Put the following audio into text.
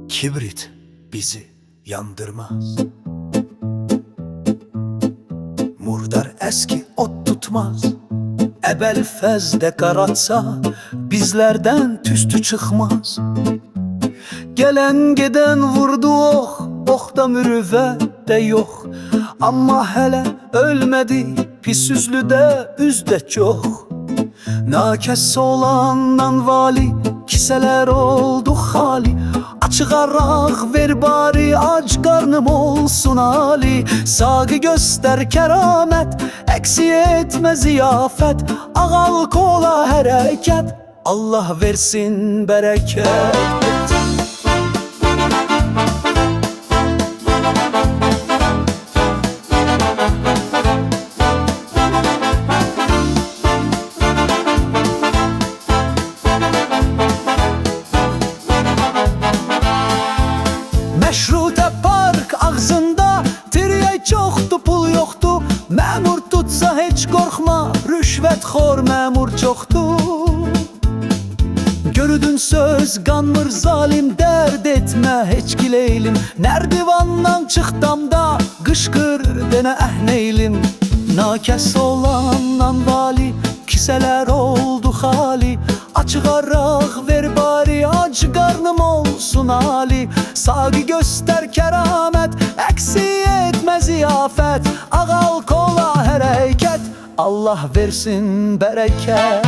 Kibrit bizi yandırmaz. Murdar eski ot tutmaz. Ebel fezde karatsa bizlerden tüstü çıkmaz. Gelen giden vurdu oh, ohda mürüvvet de yok. Ama hele ölmedi, pis üzlü de üzde çok. Nakes olandan vali, kiseler oldu hali. Açık arak ver bari, aç karnım olsun hali. Sağı göster keramet, eksi etme ziyafet. Ağal kola hareket, Allah versin bereket. Meşrute park ağzında tirye çoktu, pul yoktu. Memur tutsa hiç korkma, rüşvetxor memur çoktu. Görüdün söz ganmır zalim, dert etme hiç gileylim. Nerdivandan çıktamda kışkır dene ehneylim. Nakes olandan vali, kiseler oldu hali. Açık arak ver bari, aç karnım olsun hali. Sağı göster keramet, eksi etme ziyafet. Ağal kola hareket, Allah versin bereket.